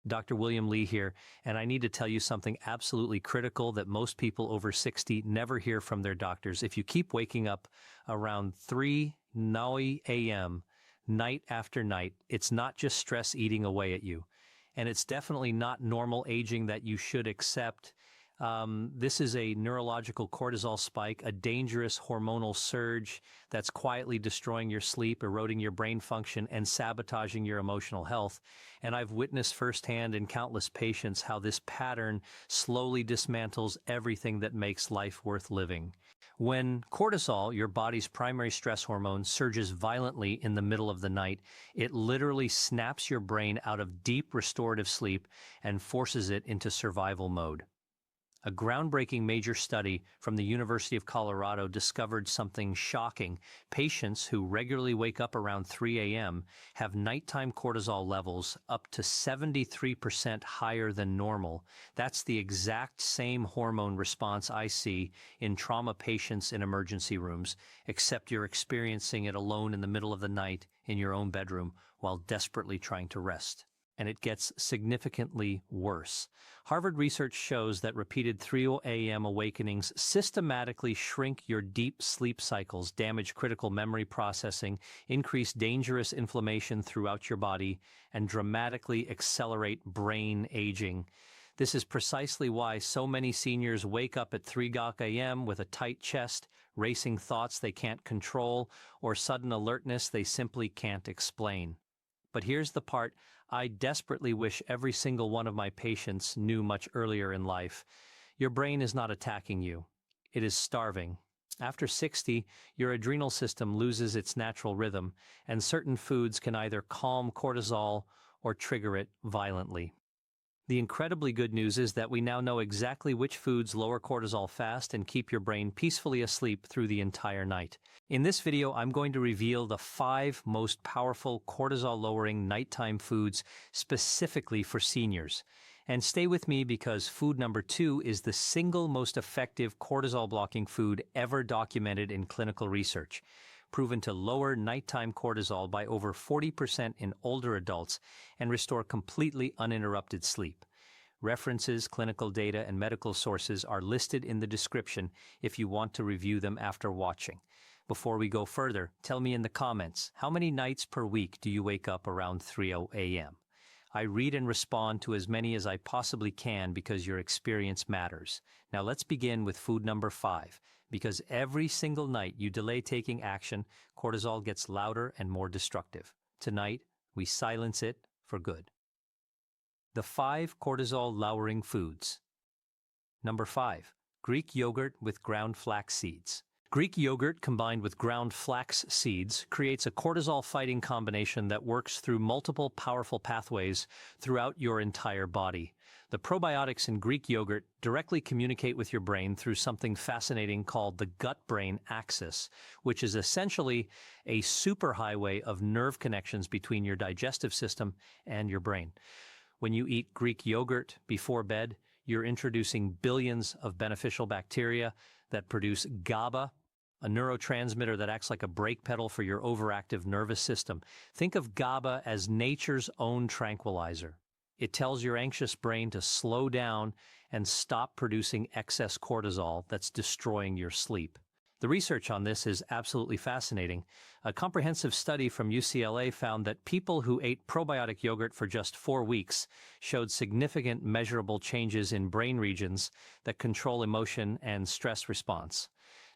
Dr. William Lee here, and I need to tell you something absolutely critical that most people over 60 never hear from their doctors. If you keep waking up around 3 a.m. night after night, it's not just stress eating away at you, and it's definitely not normal aging that you should accept. This is a neurological cortisol spike, a dangerous hormonal surge that's quietly destroying your sleep, eroding your brain function, and sabotaging your emotional health. And I've witnessed firsthand in countless patients how this pattern slowly dismantles everything that makes life worth living. When cortisol, your body's primary stress hormone, surges violently in the middle of the night, it literally snaps your brain out of deep restorative sleep and forces it into survival mode. A groundbreaking major study from the University of Colorado discovered something shocking. Patients who regularly wake up around 3 a.m. have nighttime cortisol levels up to 73% higher than normal. That's the exact same hormone response I see in trauma patients in emergency rooms, except you're experiencing it alone in the middle of the night in your own bedroom while desperately trying to rest. And it gets significantly worse. Harvard research shows that repeated 3 a.m. awakenings systematically shrink your deep sleep cycles, damage critical memory processing, increase dangerous inflammation throughout your body, and dramatically accelerate brain aging. This is precisely why so many seniors wake up at 3 a.m. with a tight chest, racing thoughts they can't control, or sudden alertness they simply can't explain. But here's the part I desperately wish every single one of my patients knew much earlier in life. Your brain is not attacking you. It is starving. After 60, your adrenal system loses its natural rhythm, and certain foods can either calm cortisol or trigger it violently. The incredibly good news is that we now know exactly which foods lower cortisol fast and keep your brain peacefully asleep through the entire night. In this video, I'm going to reveal the 5 most powerful cortisol-lowering nighttime foods specifically for seniors. And stay with me because food number 2 is the single most effective cortisol-blocking food ever documented in clinical research, proven to lower nighttime cortisol by over 40% in older adults and restore completely uninterrupted sleep. References, clinical data, and medical sources are listed in the description if you want to review them after watching. Before we go further, tell me in the comments, how many nights per week do you wake up around 3 a.m.? I read and respond to as many as I possibly can because your experience matters. Now let's begin with food number 5. Because every single night you delay taking action, cortisol gets louder and more destructive. Tonight, we silence it for good. The 5 cortisol-lowering foods. Number 5. Greek yogurt with ground flax seeds. Greek yogurt combined with ground flax seeds creates a cortisol-fighting combination that works through multiple powerful pathways throughout your entire body. The probiotics in Greek yogurt directly communicate with your brain through something fascinating called the gut-brain axis, which is essentially a superhighway of nerve connections between your digestive system and your brain. When you eat Greek yogurt before bed, you're introducing billions of beneficial bacteria that produce GABA, a neurotransmitter that acts like a brake pedal for your overactive nervous system. Think of GABA as nature's own tranquilizer. It tells your anxious brain to slow down and stop producing excess cortisol that's destroying your sleep. The research on this is absolutely fascinating. A comprehensive study from UCLA found that people who ate probiotic yogurt for just 4 weeks showed significant measurable changes in brain regions that control emotion and stress response.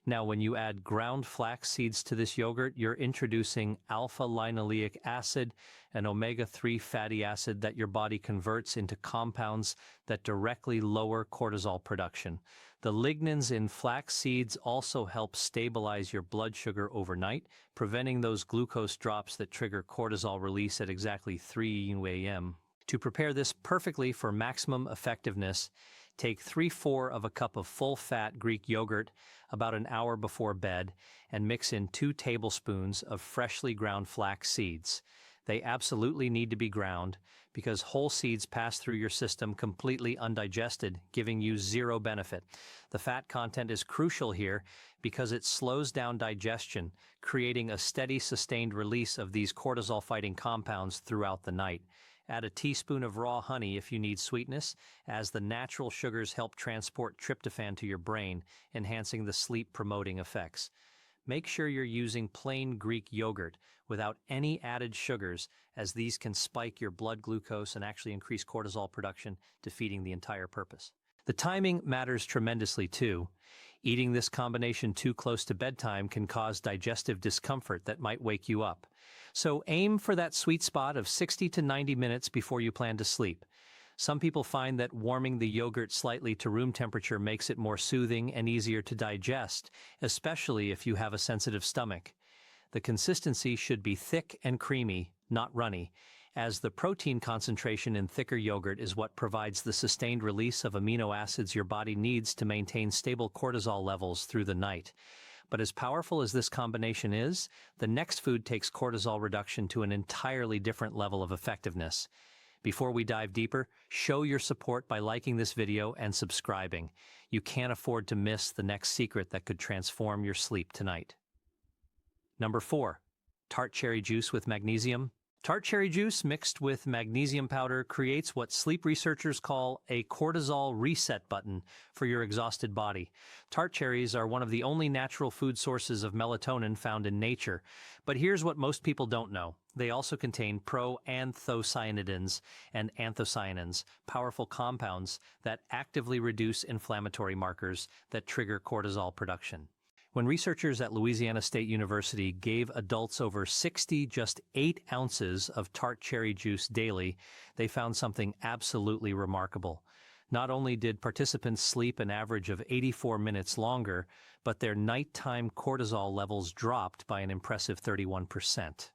Now, when you add ground flax seeds to this yogurt, you're introducing alpha-linoleic acid, an omega-3 fatty acid that your body converts into compounds that directly lower cortisol production. The lignans in flax seeds also help stabilize your blood sugar overnight, preventing those glucose drops that trigger cortisol release at exactly 3 a.m. To prepare this perfectly for maximum effectiveness, take 3/4 of a cup of full-fat Greek yogurt about an hour before bed and mix in 2 tablespoons of freshly ground flax seeds. They absolutely need to be ground because whole seeds pass through your system completely undigested, giving you zero benefit. The fat content is crucial here because it slows down digestion, creating a steady, sustained release of these cortisol-fighting compounds throughout the night. Add a teaspoon of raw honey if you need sweetness, as the natural sugars help transport tryptophan to your brain, enhancing the sleep-promoting effects. Make sure you're using plain Greek yogurt without any added sugars, as these can spike your blood glucose and actually increase cortisol production, defeating the entire purpose. The timing matters tremendously too. Eating this combination too close to bedtime can cause digestive discomfort that might wake you up. So aim for that sweet spot of 60 to 90 minutes before you plan to sleep. Some people find that warming the yogurt slightly to room temperature makes it more soothing and easier to digest, especially if you have a sensitive stomach. The consistency should be thick and creamy, not runny, as the protein concentration in thicker yogurt is what provides the sustained release of amino acids your body needs to maintain stable cortisol levels through the night. But as powerful as this combination is, the next food takes cortisol reduction to an entirely different level of effectiveness. Before we dive deeper, show your support by liking this video and subscribing. You can't afford to miss the next secret that could transform your sleep tonight. Number 4. Tart cherry juice with magnesium. Tart cherry juice mixed with magnesium powder creates what sleep researchers call a cortisol reset button for your exhausted body. Tart cherries are one of the only natural food sources of melatonin found in nature. But here's what most people don't know. They also contain proanthocyanidins and anthocyanins, powerful compounds that actively reduce inflammatory markers that trigger cortisol production. When researchers at Louisiana State University gave adults over 60 just 8 ounces of tart cherry juice daily, they found something absolutely remarkable. Not only did participants sleep an average of 84 minutes longer, but their nighttime cortisol levels dropped by an impressive 31%.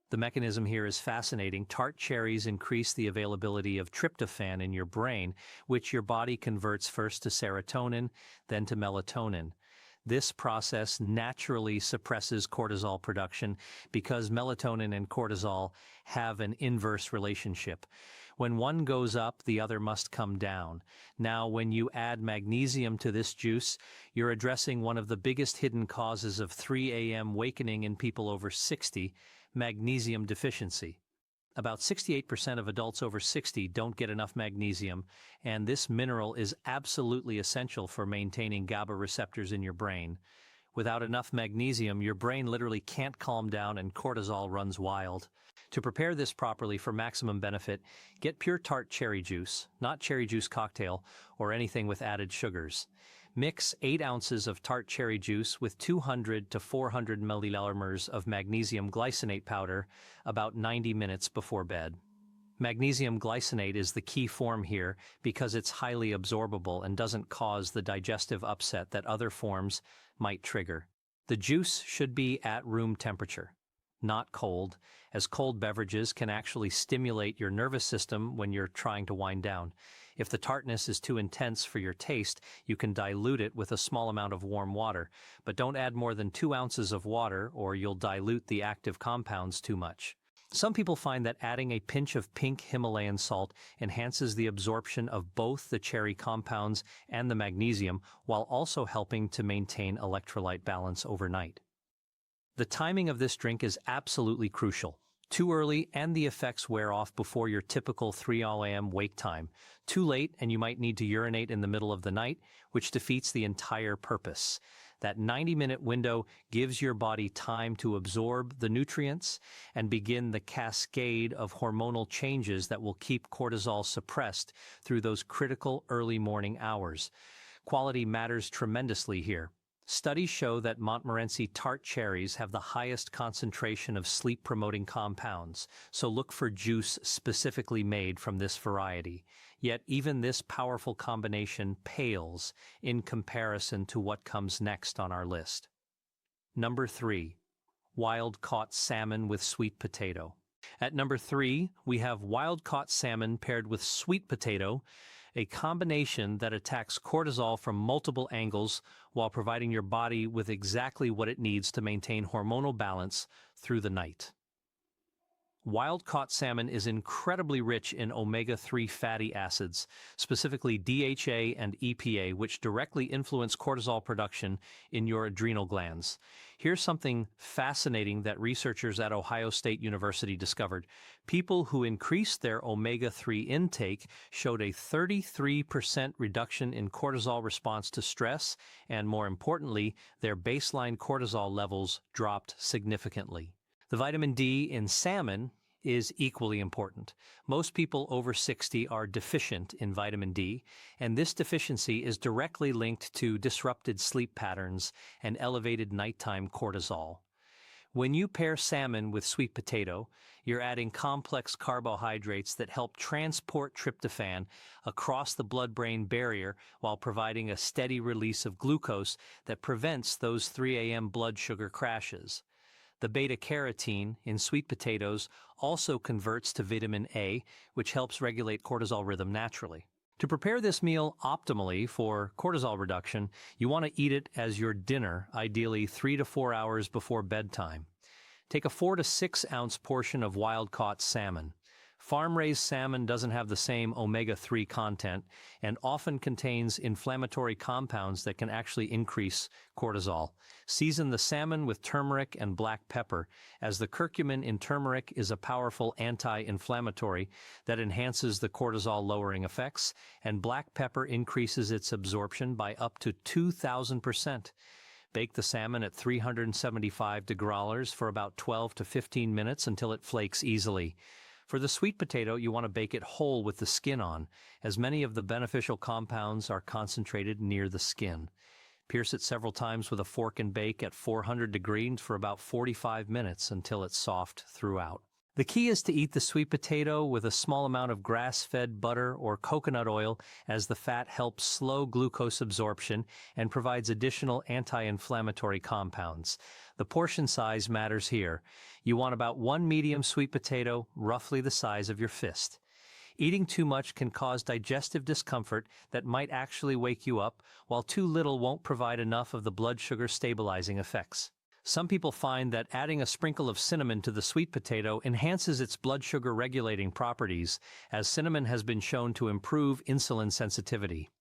The mechanism here is fascinating. Tart cherries increase the availability of tryptophan in your brain, which your body converts first to serotonin, then to melatonin. This process naturally suppresses cortisol production because melatonin and cortisol have an inverse relationship. When one goes up, the other must come down. Now, when you add magnesium to this juice, you're addressing one of the biggest hidden causes of 3 a.m. wakening in people over 60, magnesium deficiency. About 68% of adults over 60 don't get enough magnesium, and this mineral is absolutely essential for maintaining GABA receptors in your brain. Without enough magnesium, your brain literally can't calm down and cortisol runs wild. To prepare this properly for maximum benefit, get pure tart cherry juice, not cherry juice cocktail or anything with added sugars. Mix 8 ounces of tart cherry juice with 200 to 400 milliliters of magnesium glycinate powder about 90 minutes before bed. Magnesium glycinate is the key form here because it's highly absorbable and doesn't cause the digestive upset that other forms might trigger. The juice should be at room temperature, not cold, as cold beverages can actually stimulate your nervous system when you're trying to wind down. If the tartness is too intense for your taste, you can dilute it with a small amount of warm water, but don't add more than 2 ounces of water or you'll dilute the active compounds too much. Some people find that adding a pinch of pink Himalayan salt enhances the absorption of both the cherry compounds and the magnesium, while also helping to maintain electrolyte balance overnight. The timing of this drink is absolutely crucial. Too early and the effects wear off before your typical 3 a.m. wake time. Too late and you might need to urinate in the middle of the night, which defeats the entire purpose. That 90-minute window gives your body time to absorb the nutrients and begin the cascade of hormonal changes that will keep cortisol suppressed through those critical early morning hours. Quality matters tremendously here. Studies show that Montmorency tart cherries have the highest concentration of sleep-promoting compounds, so look for juice specifically made from this variety. Yet even this powerful combination pales in comparison to what comes next on our list. Number 3. Wild-caught salmon with sweet potato. At number 3, we have wild-caught salmon paired with sweet potato, a combination that attacks cortisol from multiple angles while providing your body with exactly what it needs to maintain hormonal balance through the night. Wild-caught salmon is incredibly rich in omega-3 fatty acids, specifically DHA and EPA, which directly influence cortisol production in your adrenal glands. Here's something fascinating that researchers at Ohio State University discovered. People who increased their omega-3 intake showed a 33% reduction in cortisol response to stress, and more importantly, their baseline cortisol levels dropped significantly. The vitamin D in salmon is equally important. Most people over 60 are deficient in vitamin D, and this deficiency is directly linked to disrupted sleep patterns and elevated nighttime cortisol. When you pair salmon with sweet potato, you're adding complex carbohydrates that help transport tryptophan across the blood-brain barrier while providing a steady release of glucose that prevents those 3 a.m. blood sugar crashes. The beta-carotene in sweet potatoes also converts to vitamin A, which helps regulate cortisol rhythm naturally. To prepare this meal optimally for cortisol reduction, you want to eat it as your dinner, ideally 3 to 4 hours before bedtime. Take a 4 to 6 ounce portion of wild-caught salmon. Farm-raised salmon doesn't have the same omega-3 content and often contains inflammatory compounds that can actually increase cortisol. Season the salmon with turmeric and black pepper, as the curcumin in turmeric is a powerful anti-inflammatory that enhances the cortisol-lowering effects, and black pepper increases its absorption by up to 2,000%. Bake the salmon at 375 degrees for about 12 to 15 minutes until it flakes easily. For the sweet potato, you want to bake it whole with the skin on, as many of the beneficial compounds are concentrated near the skin. Pierce it several times with a fork and bake at 400 degrees for about 45 minutes until it's soft throughout. The key is to eat the sweet potato with a small amount of grass-fed butter or coconut oil, as the fat helps slow glucose absorption and provides additional anti-inflammatory compounds. The portion size matters here. You want about 1 medium sweet potato, roughly the size of your fist. Eating too much can cause digestive discomfort that might actually wake you up, while too little won't provide enough of the blood sugar stabilizing effects. Some people find that adding a sprinkle of cinnamon to the sweet potato enhances its blood sugar regulating properties, as cinnamon has been shown to improve insulin sensitivity.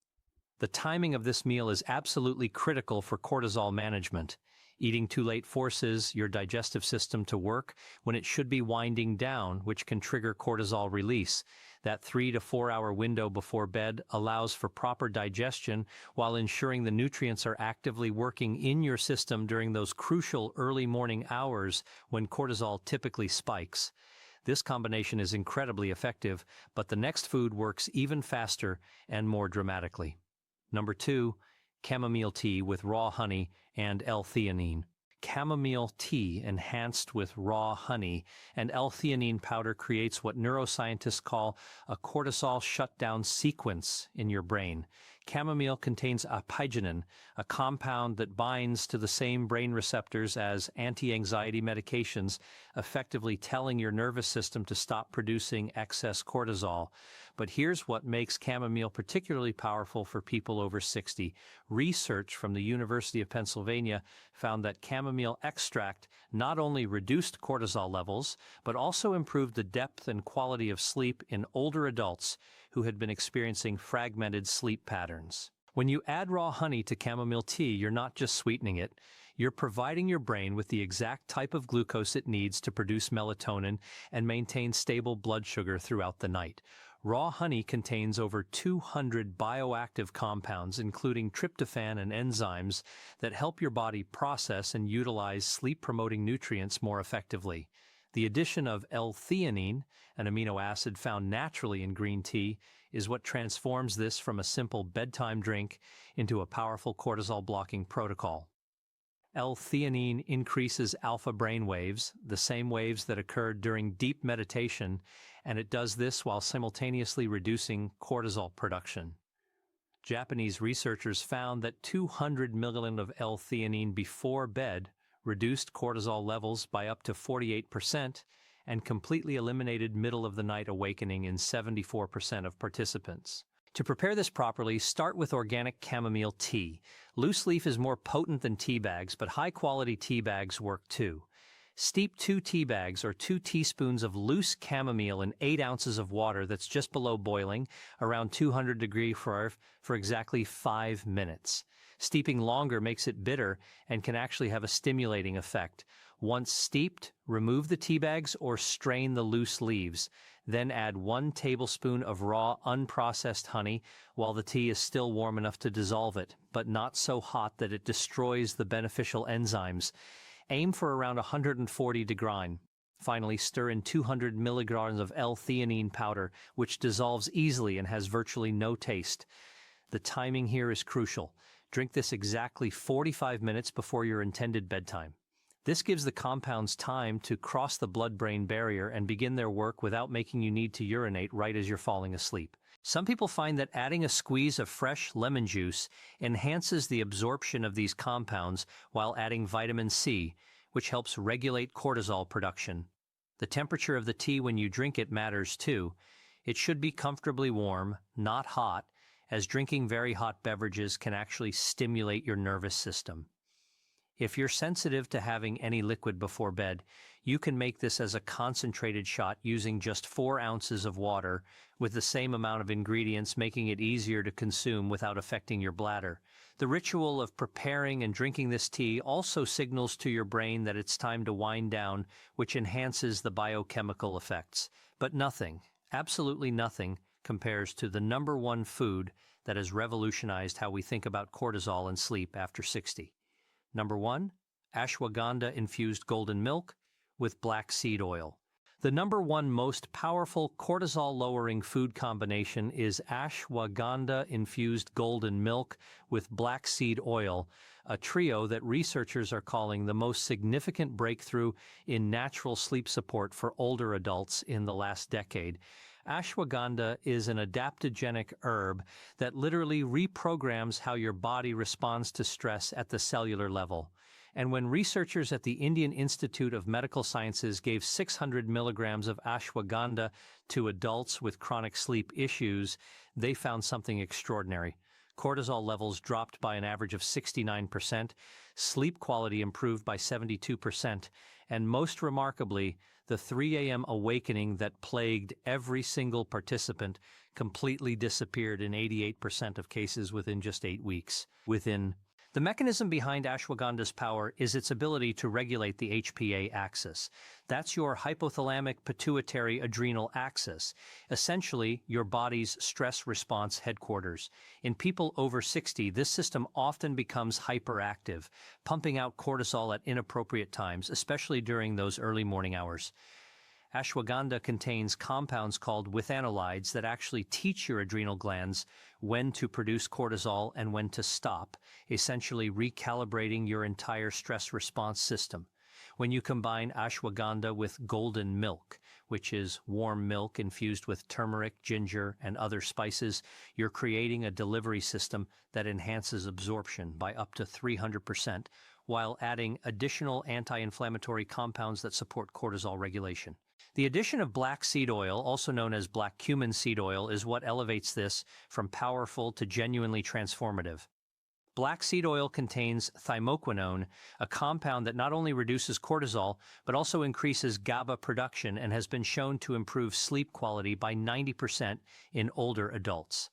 The timing of this meal is absolutely critical for cortisol management. Eating too late forces your digestive system to work when it should be winding down, which can trigger cortisol release. That 3 to 4 hour window before bed allows for proper digestion while ensuring the nutrients are actively working in your system during those crucial early morning hours when cortisol typically spikes. This combination is incredibly effective, but the next food works even faster and more dramatically. Number 2, chamomile tea with raw honey and L-Theanine. Chamomile tea enhanced with raw honey and L-Theanine powder creates what neuroscientists call a cortisol shutdown sequence in your brain. Chamomile contains apigenin, a compound that binds to the same brain receptors as anti-anxiety medications, effectively telling your nervous system to stop producing excess cortisol. But here's what makes chamomile particularly powerful for people over 60. Research from the University of Pennsylvania found that chamomile extract not only reduced cortisol levels, but also improved the depth and quality of sleep in older adults who had been experiencing fragmented sleep patterns. When you add raw honey to chamomile tea, you're not just sweetening it, you're providing your brain with the exact type of glucose it needs to produce melatonin and maintain stable blood sugar throughout the night. Raw honey contains over 200 bioactive compounds, including tryptophan and enzymes, that help your body process and utilize sleep-promoting nutrients more effectively. The addition of L-Theanine, an amino acid found naturally in green tea, is what transforms this from a simple bedtime drink into a powerful cortisol-blocking protocol. L-Theanine increases alpha brain waves, the same waves that occurred during deep meditation, and it does this while simultaneously reducing cortisol production. Japanese researchers found that 200 milligrams of L-Theanine before bed reduced cortisol levels by up to 48% and completely eliminated middle-of-the-night awakening in 74% of participants. To prepare this properly, start with organic chamomile tea. Loose leaf is more potent than tea bags, but high-quality tea bags work too. Steep 2 tea bags or 2 teaspoons of loose chamomile in 8 ounces of water that's just below boiling, around 200 degrees for exactly 5 minutes. Steeping longer makes it bitter and can actually have a stimulating effect. Once steeped, remove the tea bags or strain the loose leaves. Then add 1 tablespoon of raw, unprocessed honey while the tea is still warm enough to dissolve it, but not so hot that it destroys the beneficial enzymes. Aim for around 140 degrees. Finally, stir in 200 milligrams of L-Theanine powder, which dissolves easily and has virtually no taste. The timing here is crucial. Drink this exactly 45 minutes before your intended bedtime. This gives the compounds time to cross the blood-brain barrier and begin their work without making you need to urinate right as you're falling asleep. Some people find that adding a squeeze of fresh lemon juice enhances the absorption of these compounds while adding vitamin C, which helps regulate cortisol production. The temperature of the tea when you drink it matters too. It should be comfortably warm, not hot, as drinking very hot beverages can actually stimulate your nervous system. If you're sensitive to having any liquid before bed, you can make this as a concentrated shot using just 4 ounces of water with the same amount of ingredients, making it easier to consume without affecting your bladder. The ritual of preparing and drinking this tea also signals to your brain that it's time to wind down, which enhances the biochemical effects. But nothing, absolutely nothing, compares to the #1 food that has revolutionized how we think about cortisol and sleep after 60. Number 1, ashwagandha-infused golden milk with black seed oil. The #1 most powerful cortisol-lowering food combination is ashwagandha-infused golden milk with black seed oil, a trio that researchers are calling the most significant breakthrough in natural sleep support for older adults in the last decade. Ashwagandha is an adaptogenic herb that literally reprograms how your body responds to stress at the cellular level. And when researchers at the Indian Institute of Medical Sciences gave 600 milligrams of ashwagandha to adults with chronic sleep issues, they found something extraordinary. Cortisol levels dropped by an average of 69%, sleep quality improved by 72%, and most remarkably, the 3 a.m. awakening that plagued every single participant completely disappeared in 88% of cases within just 8 weeks. The mechanism behind ashwagandha's power is its ability to regulate the HPA axis. That's your hypothalamic pituitary adrenal axis, essentially your body's stress response headquarters. In people over 60, this system often becomes hyperactive, pumping out cortisol at inappropriate times, especially during those early morning hours. Ashwagandha contains compounds called withanolides that actually teach your adrenal glands when to produce cortisol and when to stop, essentially recalibrating your entire stress response system. When you combine ashwagandha with golden milk, which is warm milk infused with turmeric, ginger, and other spices, you're creating a delivery system that enhances absorption by up to 300%, while adding additional anti-inflammatory compounds that support cortisol regulation. The addition of black seed oil, also known as black cumin seed oil, is what elevates this from powerful to genuinely transformative. Black seed oil contains thymoquinone, a compound that not only reduces cortisol, but also increases GABA production and has been shown to improve sleep quality by 90% in older adults.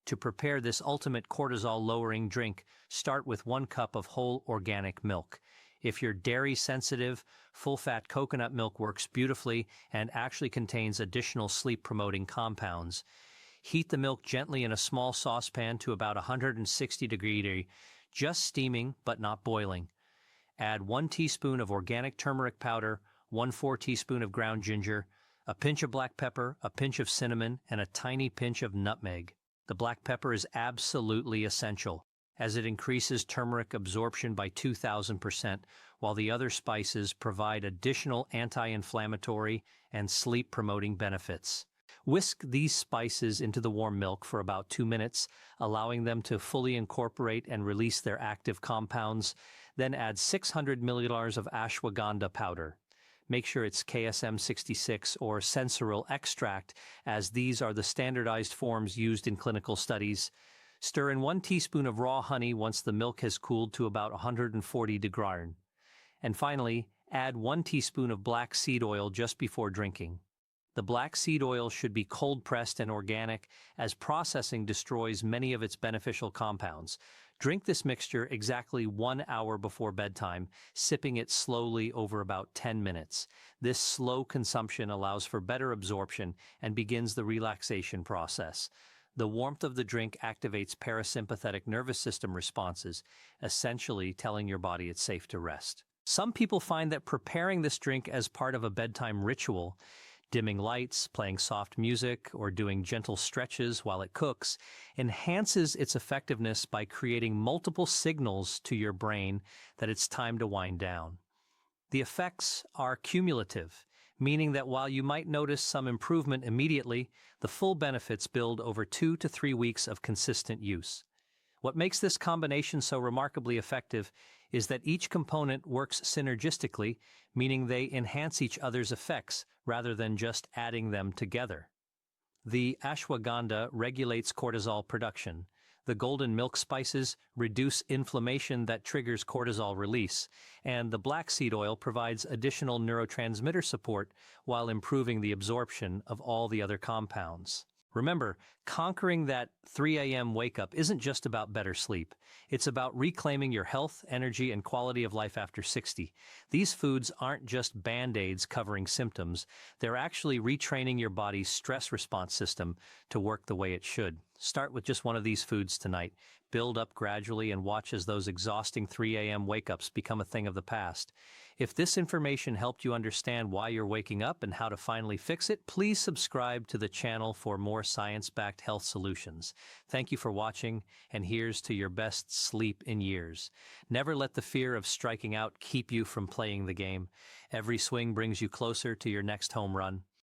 To prepare this ultimate cortisol-lowering drink, start with 1 cup of whole organic milk. If you're dairy sensitive, full-fat coconut milk works beautifully and actually contains additional sleep-promoting compounds. Heat the milk gently in a small saucepan to about 160 degrees, just steaming but not boiling. Add 1 teaspoon of organic turmeric powder, 1/4 teaspoon of ground ginger, a pinch of black pepper, a pinch of cinnamon, and a tiny pinch of nutmeg. The black pepper is absolutely essential, as it increases turmeric absorption by 2,000%, while the other spices provide additional anti-inflammatory and sleep-promoting benefits. Whisk these spices into the warm milk for about 2 minutes, allowing them to fully incorporate and release their active compounds. Then add 600 milliliters of ashwagandha powder. Make sure it's KSM 66 or sensoril extract, as these are the standardized forms used in clinical studies. Stir in 1 teaspoon of raw honey once the milk has cooled to about 140 degrees. And finally, Add 1 teaspoon of black seed oil just before drinking. The black seed oil should be cold-pressed and organic, as processing destroys many of its beneficial compounds. Drink this mixture exactly 1 hour before bedtime, sipping it slowly over about 10 minutes. This slow consumption allows for better absorption and begins the relaxation process. The warmth of the drink activates parasympathetic nervous system responses, essentially telling your body it's safe to rest. Some people find that preparing this drink as part of a bedtime ritual, dimming lights, playing soft music, or doing gentle stretches while it cooks, enhances its effectiveness by creating multiple signals to your brain that it's time to wind down. The effects are cumulative, meaning that while you might notice some improvement immediately, the full benefits build over 2 to 3 weeks of consistent use. What makes this combination so remarkably effective is that each component works synergistically, meaning they enhance each other's effects rather than just adding them together. The ashwagandha regulates cortisol production. The golden milk spices reduce inflammation that triggers cortisol release, and the black seed oil provides additional neurotransmitter support while improving the absorption of all the other compounds. Remember, conquering that 3 a.m. wake-up isn't just about better sleep. It's about reclaiming your health, energy, and quality of life after 60. These foods aren't just Band-Aids covering symptoms. They're actually retraining your body's stress response system to work the way it should. Start with just one of these foods tonight. Build up gradually and watch as those exhausting 3 a.m. wake-ups become a thing of the past. If this information helped you understand why you're waking up and how to finally fix it, please subscribe to the channel for more science-backed health solutions. Thank you for watching, and here's to your best sleep in years. Never let the fear of striking out keep you from playing the game. Every swing brings you closer to your next home run.